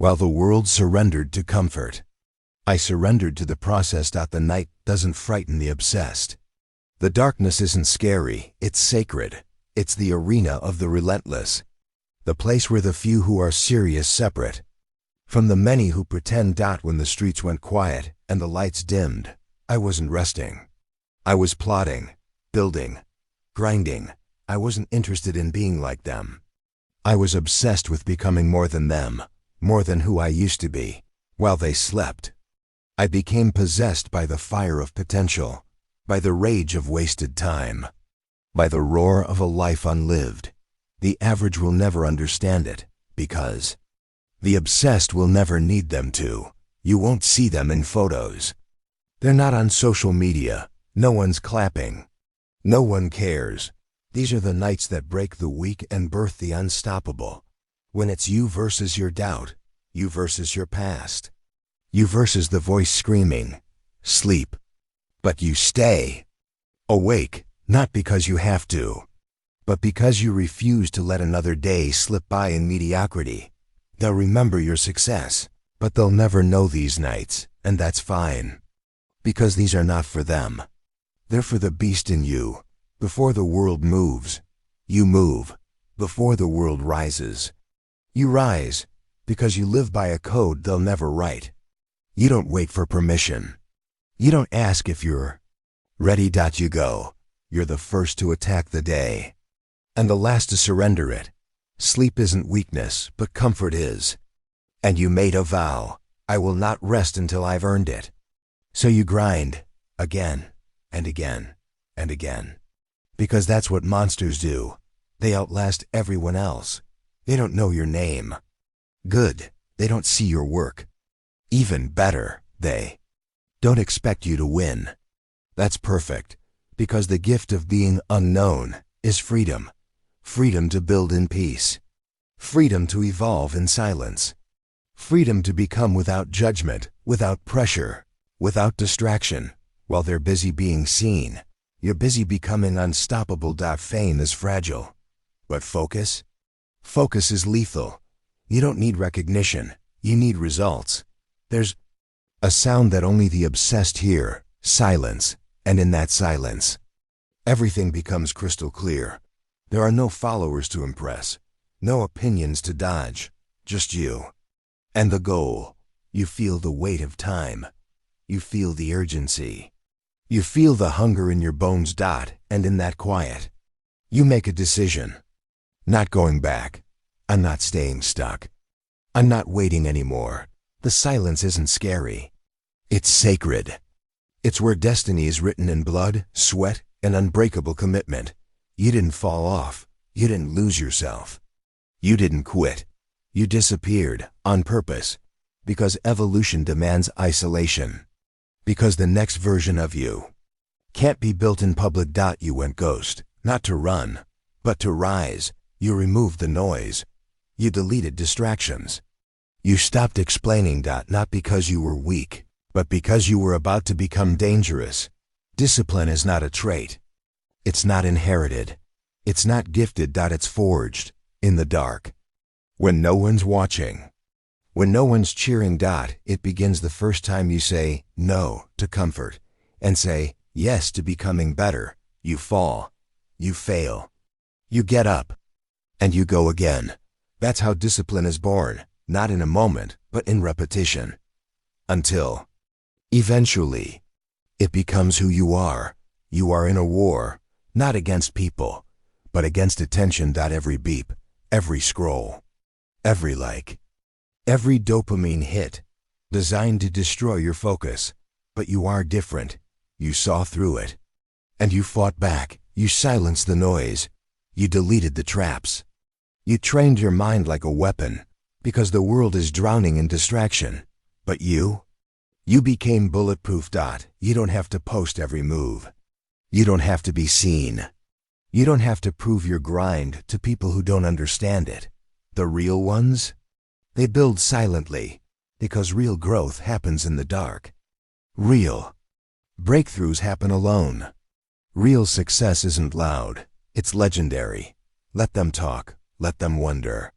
while the world surrendered to comfort. I surrendered to the process. The night doesn't frighten the obsessed. The darkness isn't scary, it's sacred. It's the arena of the relentless. The place where the few who are serious separate from the many who pretend. When the streets went quiet and the lights dimmed, I wasn't resting. I was plotting, building, grinding. I wasn't interested in being like them. I was obsessed with becoming more than them, more than who I used to be. While they slept, I became possessed by the fire of potential, by the rage of wasted time, by the roar of a life unlived. The average will never understand it, because the obsessed will never need them to. You won't see them in photos. They're not on social media. No one's clapping. No one cares. These are the nights that break the weak and birth the unstoppable. When it's you versus your doubt, you versus your past, you versus the voice screaming, sleep. But you stay awake, not because you have to, but because you refuse to let another day slip by in mediocrity. They'll remember your success, but they'll never know these nights, and that's fine. Because these are not for them. They're for the beast in you. Before the world moves, you move. Before the world rises, you rise, because you live by a code they'll never write. You don't wait for permission. You don't ask if you're ready. You go. You're the first to attack the day, and the last to surrender it. Sleep isn't weakness, but comfort is. And you made a vow, I will not rest until I've earned it. So you grind, again, and again, and again. Because that's what monsters do. They outlast everyone else. They don't know your name. Good, they don't see your work. Even better, they don't expect you to win. That's perfect, because the gift of being unknown is freedom. Freedom to build in peace. Freedom to evolve in silence. Freedom to become without judgment, without pressure, without distraction. While they're busy being seen, you're busy becoming unstoppable. Fame is fragile. But focus? Focus is lethal. You don't need recognition. You need results. There's a sound that only the obsessed hear, silence. And in that silence, everything becomes crystal clear. There are no followers to impress, no opinions to dodge, just you. And the goal. You feel the weight of time. You feel the urgency. You feel the hunger in your bones. And in that quiet, you make a decision. Not going back. I'm not staying stuck. I'm not waiting anymore. The silence isn't scary. It's sacred. It's where destiny is written in blood, sweat, and unbreakable commitment. You didn't fall off. You didn't lose yourself. You didn't quit. You disappeared on purpose. Because evolution demands isolation. Because the next version of you can't be built in public. You went ghost, not to run, but to rise. You removed the noise. You deleted distractions. You stopped explaining. Not because you were weak, but because you were about to become dangerous. Discipline is not a trait. It's not inherited. It's not gifted. It's forged in the dark. When no one's watching. When no one's cheering. It begins the first time you say no to comfort and say yes to becoming better. You fall. You fail. You get up. And you go again. That's how discipline is born. Not in a moment, but in repetition. Until eventually, it becomes who you are. You are in a war, not against people, but against attention. Every beep, every scroll, every like, every dopamine hit, designed to destroy your focus. But you are different. You saw through it. And you fought back. You silenced the noise. You deleted the traps. You trained your mind like a weapon, because the world is drowning in distraction. But you became bulletproof. You don't have to post every move. You don't have to be seen. You don't have to prove your grind to people who don't understand it. The real ones? They build silently, because real growth happens in the dark. Real breakthroughs happen alone. Real success isn't loud, it's legendary. Let them talk, let them wonder.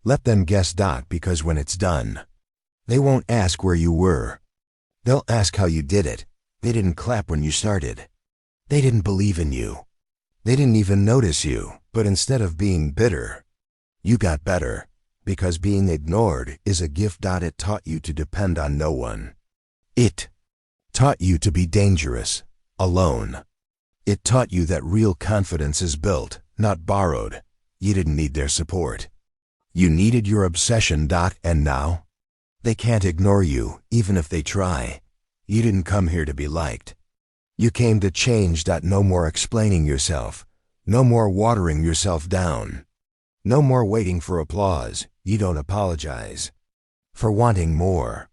Let them guess. Because when it's done, they won't ask where you were. They'll ask how you did it. They didn't clap when you started. They didn't believe in you. They didn't even notice you. But instead of being bitter, you got better. Because being ignored is a gift. It taught you to depend on no one. It taught you to be dangerous, alone. It taught you that real confidence is built, not borrowed. You didn't need their support. You needed your obsession. And now? They can't ignore you, even if they try. You didn't come here to be liked. You came to change. No more explaining yourself. No more watering yourself down. No more waiting for applause. You don't apologize for wanting more.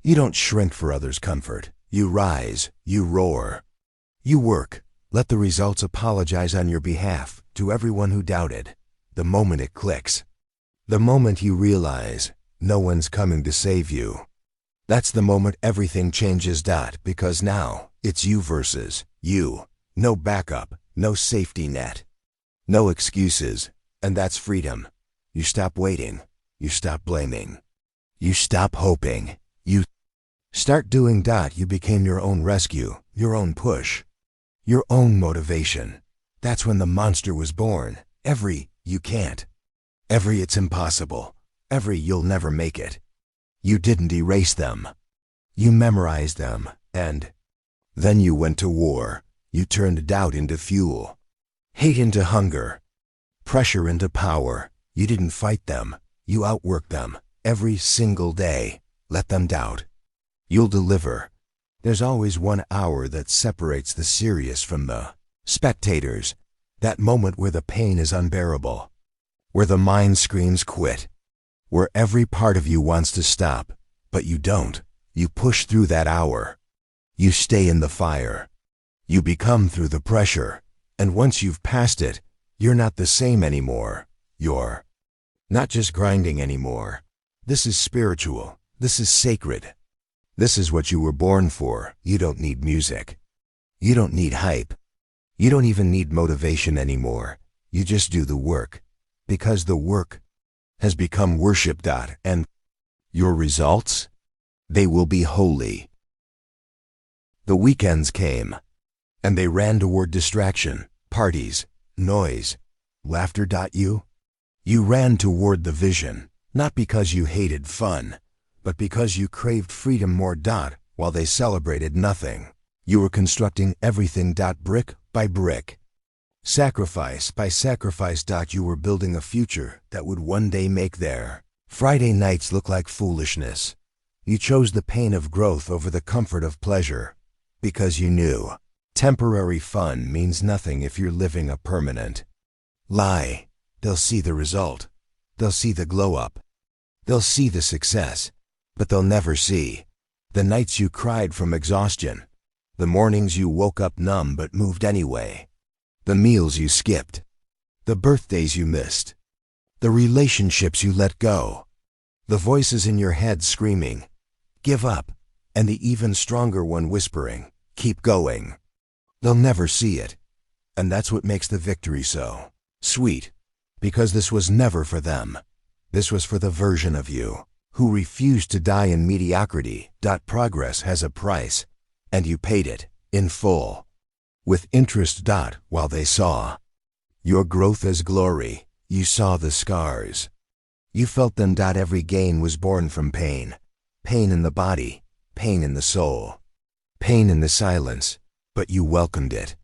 You don't shrink for others' comfort. You rise. You roar. You work. Let the results apologize on your behalf to everyone who doubted. The moment it clicks. The moment you realize no one's coming to save you. That's the moment everything changes. Because now it's you versus you. No backup, no safety net, no excuses, and that's freedom. You stop waiting. You stop blaming. You stop hoping. You start doing. You became your own rescue, your own push, your own motivation. That's when the monster was born. Every you can't. Every it's impossible. Every you'll never make it. You didn't erase them. You memorized them, and then you went to war. You turned doubt into fuel, hate into hunger, pressure into power. You didn't fight them. You outworked them every single day. Let them doubt. You'll deliver. There's always 1 hour that separates the serious from the spectators. That moment where the pain is unbearable, where the mind screams quit, where every part of you wants to stop, but you don't. You push through that hour. You stay in the fire. You become through the pressure. And once you've passed it, you're not the same anymore. You're not just grinding anymore. This is spiritual. This is sacred. This is what you were born for. You don't need music. You don't need hype. You don't even need motivation anymore. You just do the work. Because the work has become worship. And your results? They will be holy. The weekends came, and they ran toward distraction, parties, noise, laughter. You ran toward the vision, not because you hated fun, but because you craved freedom more. While they celebrated nothing, you were constructing everything. Brick by brick, sacrifice by sacrifice. You were building a future that would one day make their Friday nights look like foolishness. You chose the pain of growth over the comfort of pleasure, because you knew temporary fun means nothing if you're living a permanent lie. They'll see the result. They'll see the glow up. They'll see the success, but they'll never see the nights you cried from exhaustion, the mornings you woke up numb but moved anyway, the meals you skipped, the birthdays you missed, the relationships you let go, the voices in your head screaming, "Give up," and the even stronger one whispering, "Keep going." They'll never see it. And that's what makes the victory so sweet. Because this was never for them. This was for the version of you who refused to die in mediocrity. Progress has a price, and you paid it in full, with interest. While they saw your growth as glory, you saw the scars. You felt them. Every gain was born from pain. Pain in the body, pain in the soul, pain in the silence, but you welcomed it.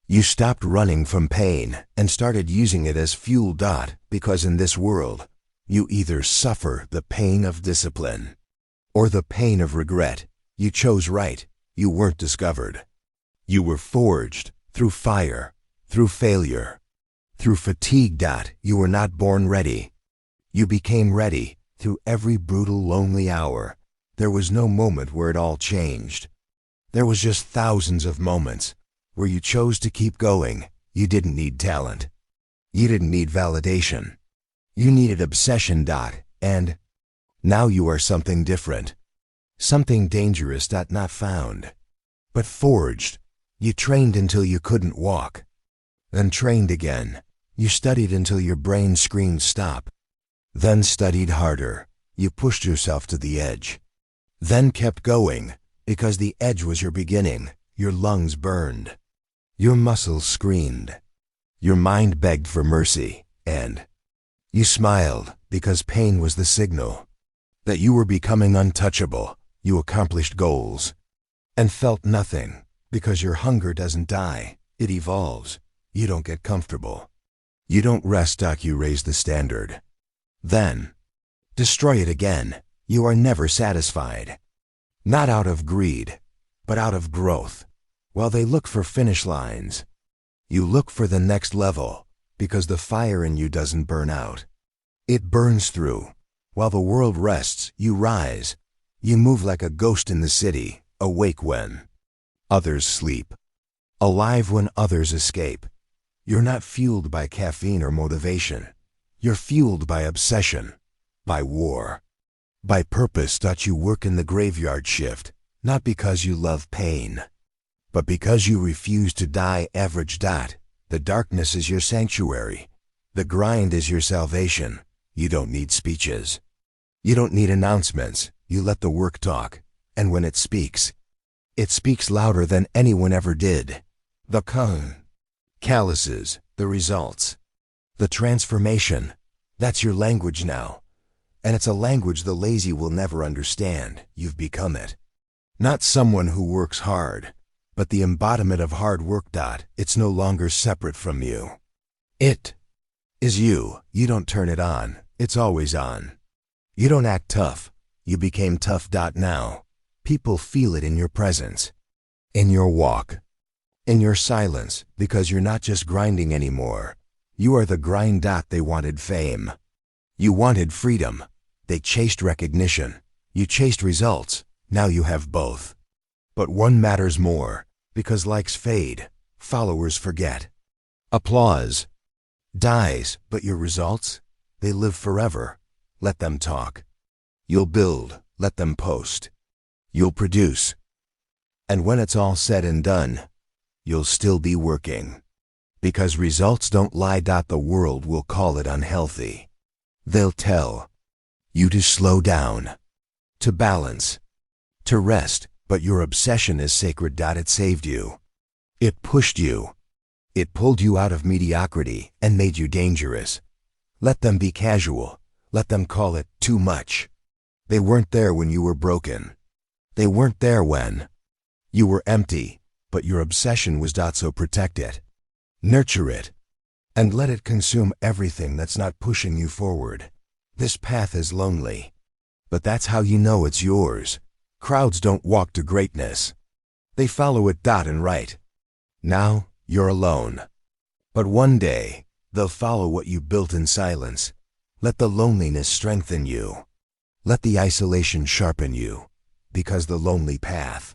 You stopped running from pain and started using it as fuel. Because in this world, you either suffer the pain of discipline or the pain of regret. You chose right. You weren't discovered. You were forged through fire, through failure, through fatigue. You were not born ready. You became ready through every brutal, lonely hour. There was no moment where it all changed. There was just thousands of moments where you chose to keep going. You didn't need talent. You didn't need validation. You needed obsession. And now you are something different. Something dangerous. Not found, but forged. You trained until you couldn't walk. Then trained again. You studied until your brain screamed stop. Then studied harder. You pushed yourself to the edge. Then kept going, because the edge was your beginning. Your lungs burned. Your muscles screamed. Your mind begged for mercy, and you smiled because pain was the signal that you were becoming untouchable. You accomplished goals and felt nothing because your hunger doesn't die, it evolves. You don't get comfortable. You don't rest. You raise the standard. Then destroy it again. You are never satisfied. Not out of greed, but out of growth. While they look for finish lines, you look for the next level, because the fire in you doesn't burn out. It burns through. While the world rests, you rise. You move like a ghost in the city, awake when others sleep, alive when others escape. You're not fueled by caffeine or motivation. You're fueled by obsession, by war, by purpose. You work in the graveyard shift, not because you love pain, but because you refuse to die average. The darkness is your sanctuary. The grind is your salvation. You don't need speeches. You don't need announcements. You let the work talk, and when it speaks louder than anyone ever did. The calluses, the results, the transformation, that's your language now. And it's a language the lazy will never understand. You've become it. Not someone who works hard, but the embodiment of hard work. It's no longer separate from you. It is you. You don't turn it on. It's always on. You don't act tough. You became tough. Now, people feel it in your presence, in your walk, in your silence, because you're not just grinding anymore. You are the grind. They wanted fame. You wanted freedom. They chased recognition. You chased results. Now you have both. But one matters more, because likes fade, followers forget. Applause dies, but your results, they live forever. Let them talk. You'll build, let them post. You'll produce. And when it's all said and done, you'll still be working. Because results don't lie. The world will call it unhealthy. They'll tell you to slow down, to balance, to rest, but your obsession is sacred. It saved you. It pushed you. It pulled you out of mediocrity and made you dangerous. Let them be casual. Let them call it too much. They weren't there when you were broken. They weren't there when you were empty, but your obsession was. So protect it. Nurture it. And let it consume everything that's not pushing you forward. This path is lonely, but that's how you know it's yours. Crowds don't walk to greatness. They follow it. And right now, you're alone. But one day, they'll follow what you built in silence. Let the loneliness strengthen you. Let the isolation sharpen you, because the lonely path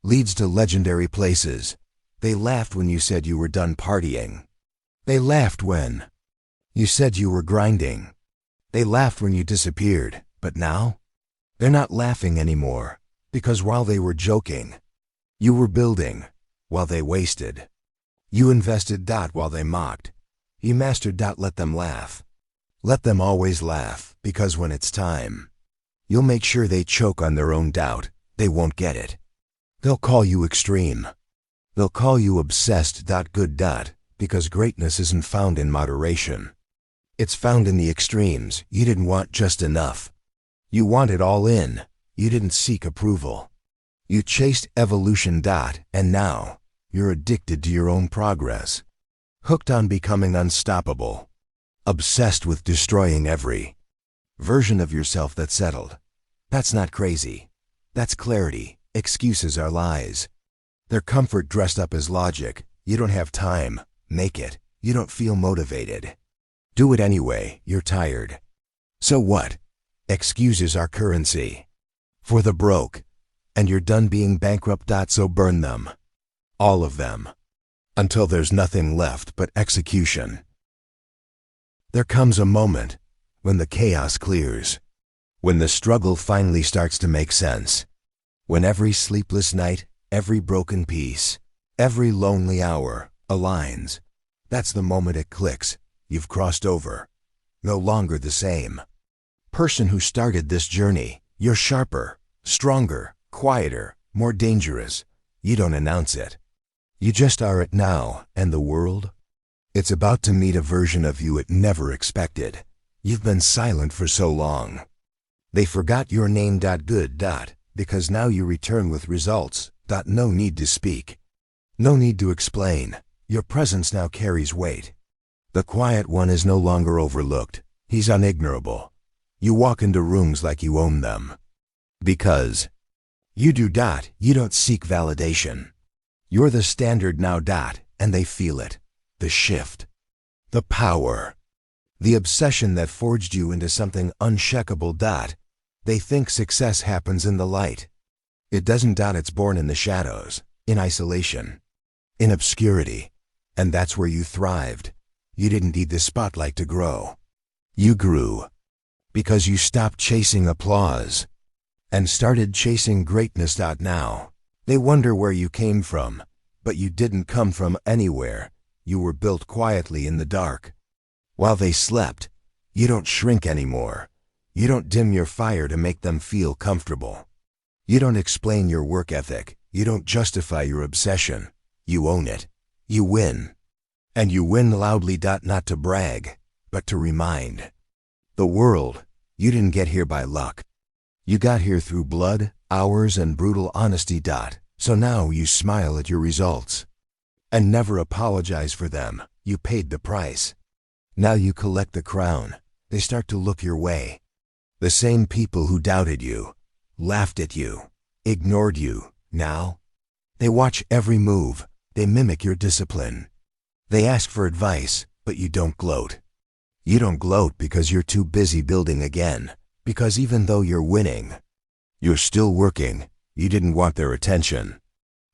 leads to legendary places. They laughed when you said you were done partying. They laughed when you said you were grinding. They laughed when you disappeared, but now they're not laughing anymore, because while they were joking, you were building. While they wasted, you invested. While they mocked, you mastered. Let them laugh. Let them always laugh, because when it's time, you'll make sure they choke on their own doubt. They won't get it. They'll call you extreme. They'll call you obsessed. Good. Because greatness isn't found in moderation. It's found in the extremes. You didn't want just enough. You wanted all in. You didn't seek approval. You chased evolution. And now, you're addicted to your own progress. Hooked on becoming unstoppable. Obsessed with destroying every version of yourself that's settled. That's not crazy. That's clarity. Excuses are lies. They're comfort dressed up as logic. You don't have time. Make it. You don't feel motivated. Do it anyway. You're tired. So what? Excuses are currency for the broke. And you're done being bankrupt. So burn them. All of them. Until there's nothing left but execution. There comes a moment when the chaos clears. When the struggle finally starts to make sense. When every sleepless night, every broken piece, every lonely hour aligns. That's the moment it clicks. You've crossed over. No longer the same. person who started this journey. You're sharper, stronger, quieter, more dangerous. You don't announce it. You just are it now, and the world? It's about to meet a version of you it never expected. You've been silent for so long. They forgot your name. Good. Because now you return with results. No need to speak. No need to explain. Your presence now carries weight. The quiet one is no longer overlooked. He's unignorable. You walk into rooms like you own them. Because you do. You don't seek validation. You're the standard now. And they feel it. The shift. The power. The obsession that forged you into something unshakable. They think success happens in the light. It doesn't. It's born in the shadows, in isolation, in obscurity. And that's where you thrived. You didn't need the spotlight to grow. You grew because you stopped chasing applause and started chasing greatness. Now, they wonder where you came from, but you didn't come from anywhere. You were built quietly in the dark. While they slept, you don't shrink anymore. You don't dim your fire to make them feel comfortable. You don't explain your work ethic. You don't justify your obsession. You own it. You win. And you win loudly. Not to brag, but to remind the world, you didn't get here by luck. You got here through blood, hours, and brutal honesty. So now you smile at your results and never apologize for them. You paid the price. Now you collect the crown. They start to look your way. The same people who doubted you, laughed at you, ignored you, now they watch every move. They mimic your discipline. They ask for advice, but you don't gloat. You don't gloat because you're too busy building again. Because even though you're winning, you're still working. You didn't want their attention.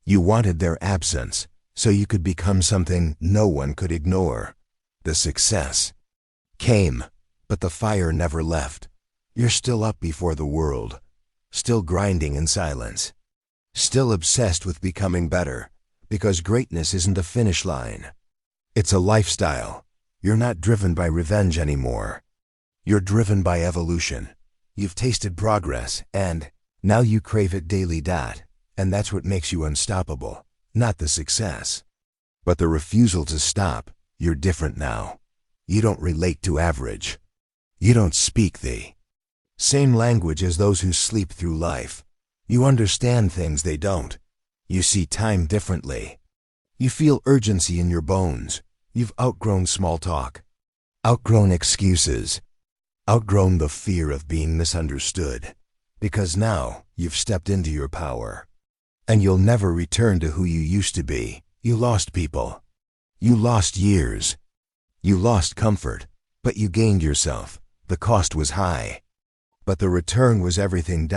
You wanted their absence, so you could become something no one could ignore. The success came, but the fire never left. You're still up before the world, still grinding in silence, still obsessed with becoming better, because greatness isn't a finish line. It's a lifestyle. You're not driven by revenge anymore. You're driven by evolution. You've tasted progress, and now you crave it daily. And that's what makes you unstoppable, not the success, but the refusal to stop. You're different now. You don't relate to average. You don't speak the same language as those who sleep through life. You understand things they don't. You see time differently. You feel urgency in your bones. You've outgrown small talk, outgrown excuses, outgrown the fear of being misunderstood. Because now you've stepped into your power. And you'll never return to who you used to be. You lost people. You lost years. You lost comfort. But you gained yourself. The cost was high. But the return was everything.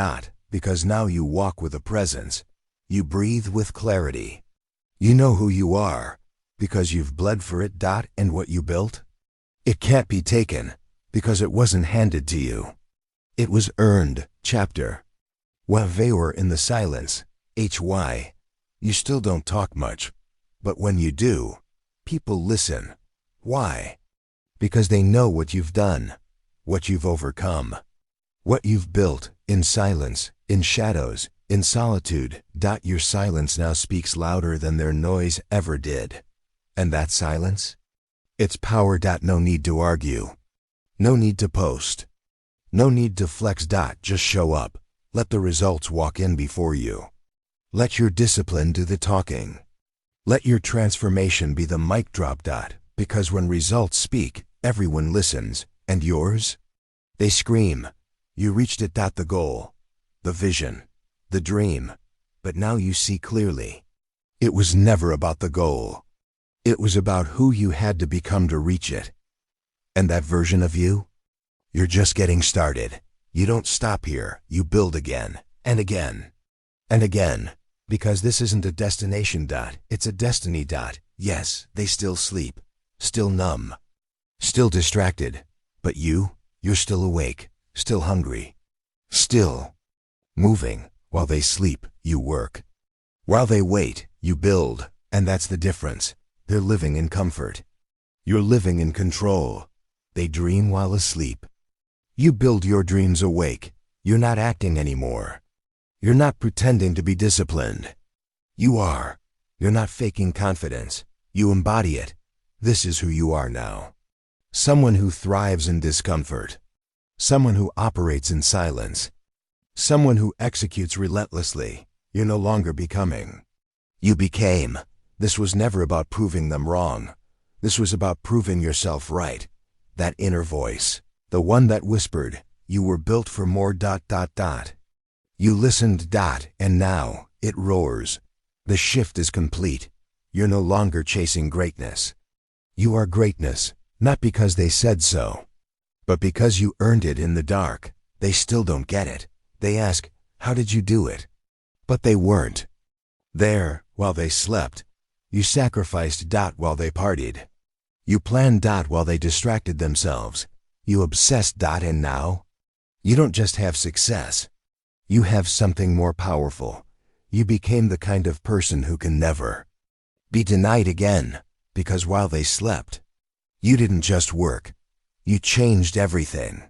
Because now you walk with a presence. You breathe with clarity. You know who you are. Because you've bled for it. And what you built? It can't be taken. Because it wasn't handed to you. It was earned. Chapter. Whatever in the silence. HY. You still don't talk much. But when you do, people listen. Why? Because they know what you've done, what you've overcome, what you've built in silence, in shadows, in solitude. Your silence now speaks louder than their noise ever did. And that silence? It's power. No need to argue. No need to post. No need to flex. Just show up. Let the results walk in before you. Let your discipline do the talking. Let your transformation be the mic drop. Because when results speak, everyone listens. And yours? They scream. You reached it. The goal, the vision, the dream. But now you see clearly. It was never about the goal. It was about who you had to become to reach it. And that version of you? You're just getting started. You don't stop here. You build again, and again, and again. Because this isn't a destination. It's a destiny. Yes, they still sleep, still numb, still distracted. But you're still awake, still hungry, still moving. While they sleep, you work. While they wait, you build. And that's the difference. They're living in comfort. You're living in control. They dream while asleep. You build your dreams awake. You're not acting anymore. You're not pretending to be disciplined. You are. You're not faking confidence. You embody it. This is who you are now. Someone who thrives in discomfort. Someone who operates in silence. Someone who executes relentlessly. You're no longer becoming. You became. This was never about proving them wrong. This was about proving yourself right. That inner voice. The one that whispered, you were built for more ... You listened ... and now, it roars. The shift is complete. You're no longer chasing greatness. You are greatness, not because they said so, but because you earned it in the dark. They still don't get it. They ask, how did you do it? But they weren't there while they slept. You sacrificed ... while they partied. You planned ... while they distracted themselves. You obsessed ... and now? You don't just have success. You have something more powerful. You became the kind of person who can never be denied again, because while they slept, you didn't just work. You changed everything.